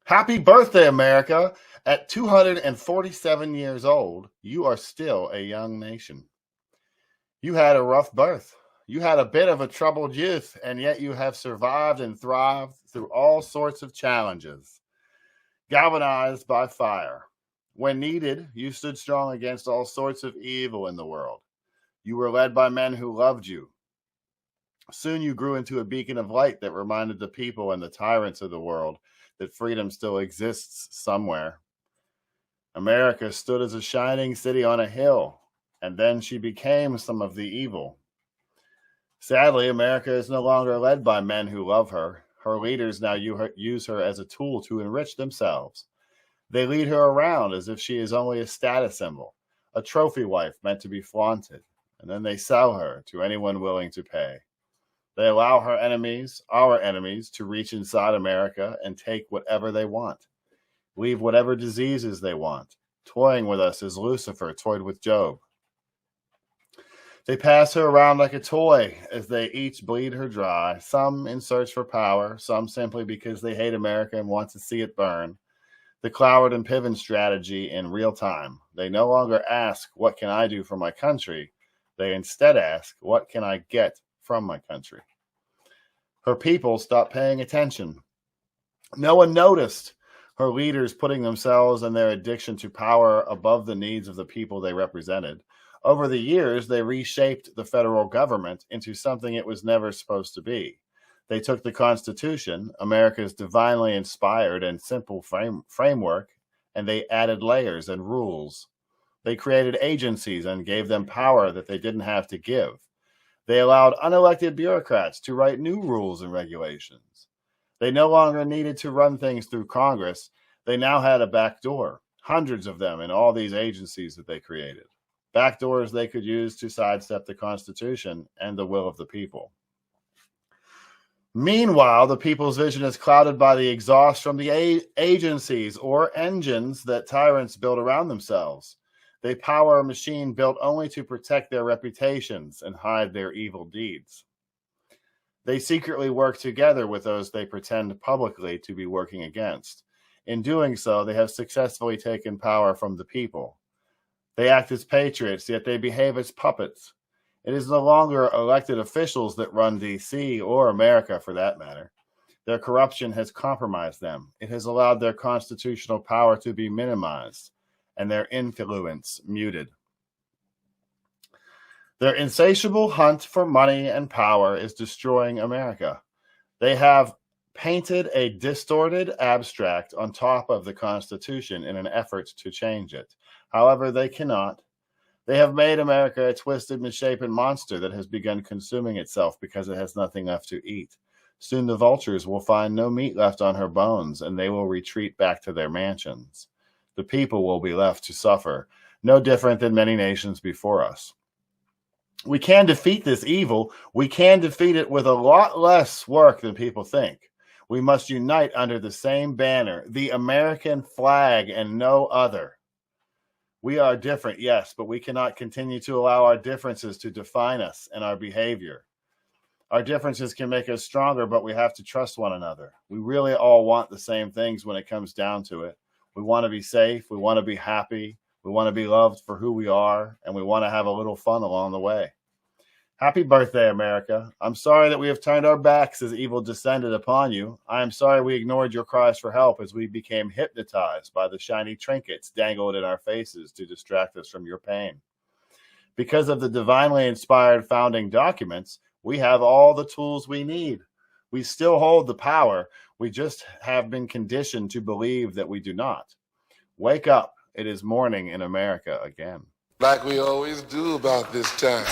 Happy birthday, America. At 247 years old, you are still a young nation. You had a rough birth. You had a bit of a troubled youth, and yet you have survived and thrived through all sorts of challenges. Galvanized by fire. When needed, you stood strong against all sorts of evil in the world. You were led by men who loved you. Soon you grew into a beacon of light that reminded the people and the tyrants of the world that freedom still exists somewhere. America stood as a shining city on a hill, and then she became some of the evil. Sadly, America is no longer led by men who love her. Her leaders now use her as a tool to enrich themselves. They lead her around as if she is only a status symbol, a trophy wife meant to be flaunted, and then they sell her to anyone willing to pay. They allow her enemies, our enemies, to reach inside America and take whatever they want, leave whatever diseases they want, toying with us as Lucifer toyed with Job. They pass her around like a toy as they each bleed her dry, some in search for power, some simply because they hate America and want to see it burn. The Cloward and Piven strategy in real time. They no longer ask, what can I do for my country? They instead ask, what can I get from my country? Her people stopped paying attention. No one noticed her leaders putting themselves and their addiction to power above the needs of the people they represented. Over the years, they reshaped the federal government into something it was never supposed to be. They took the Constitution, America's divinely inspired and simple framework, and they added layers and rules. They created agencies and gave them power that they didn't have to give. They allowed unelected bureaucrats to write new rules and regulations. They no longer needed to run things through Congress. They now had a back door, hundreds of them in all these agencies that they created. Back doors they could use to sidestep the Constitution and the will of the people. Meanwhile, the people's vision is clouded by the exhaust from the agencies or engines that tyrants build around themselves. They power a machine built only to protect their reputations and hide their evil deeds. They secretly work together with those they pretend publicly to be working against. In doing so, they have successfully taken power from the people. They act as patriots, yet they behave as puppets. It is no longer elected officials that run D.C. or America, for that matter. Their corruption has compromised them. It has allowed their constitutional power to be minimized and their influence muted. Their insatiable hunt for money and power is destroying America. They have painted a distorted abstract on top of the Constitution in an effort to change it. However, they cannot. They have made America a twisted, misshapen monster that has begun consuming itself because it has nothing left to eat. Soon the vultures will find no meat left on her bones, and they will retreat back to their mansions. The people will be left to suffer, no different than many nations before us. We can defeat this evil. We can defeat it with a lot less work than people think. We must unite under the same banner, the American flag, and no other. We are different, yes, but we cannot continue to allow our differences to define us and our behavior. Our differences can make us stronger, but we have to trust one another. We really all want the same things when it comes down to it. We want to be safe. We want to be happy. We want to be loved for who we are, and we want to have a little fun along the way. Happy birthday, America. I'm sorry that we have turned our backs as evil descended upon you. I am sorry we ignored your cries for help as we became hypnotized by the shiny trinkets dangled in our faces to distract us from your pain. Because of the divinely inspired founding documents, we have all the tools we need. We still hold the power. We just have been conditioned to believe that we do not. Wake up. It is morning in America again. Like we always do about this time.